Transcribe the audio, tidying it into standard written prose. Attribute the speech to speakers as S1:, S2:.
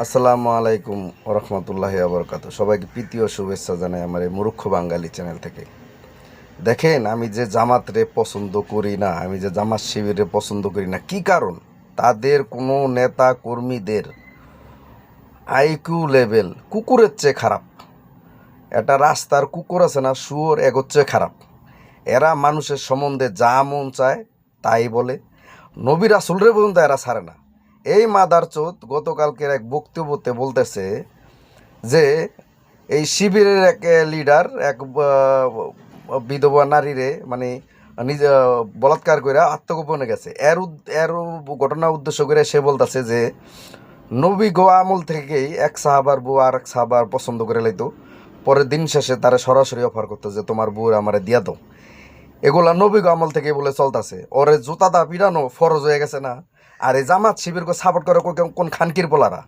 S1: আসসালামু আলাইকুম ওরহমতুল্লাহি আবরকাত। সবাইকে প্রীতি ও শুভেচ্ছা জানাই আমার এই মূর্খ বাঙালি চ্যানেল থেকে। দেখেন, আমি যে জামাতরে পছন্দ করি না, আমি যে জামাত শিবিরে পছন্দ করি না, কি কারণ? তাদের কোনো নেতা কর্মীদের আইকিউ লেভেল কুকুরের চেয়ে খারাপ। একটা রাস্তার কুকুর আছে না, শুয়োর এগোচ্ছে খারাপ। এরা মানুষের সম্বন্ধে যা মন চায় তাই বলে। নবী রাসূলরে পর্যন্ত এরা ছাড়ে না। এই মাদারচোদ গতকালকের এক বক্তব্যতে বলতেছে যে এই শিবিরের এক লিডার এক বিধবা নারীরে মানে নিজে বলাৎকার করে আত্মগোপনে গেছে। এর ঘটনা উদ্দেশ্য করে সে বলতেছে যে নবী গো আমল থেকেই এক সাহাবার বউ আর এক সাহাবার পছন্দ করে লাইতো, পরের দিন শেষে তারা সরাসরি অফার করতো যে তোমার বউ আমারে দিয়া দাও। এগুলা নবী গো আমল থেকে বলে চলতেছে। ওরে জুতা দা পিটানো ফরজ হয়ে গেছে না? আর এই জামাত শিবিরকে সাপোর্ট করে কোন খানকির পোলারা।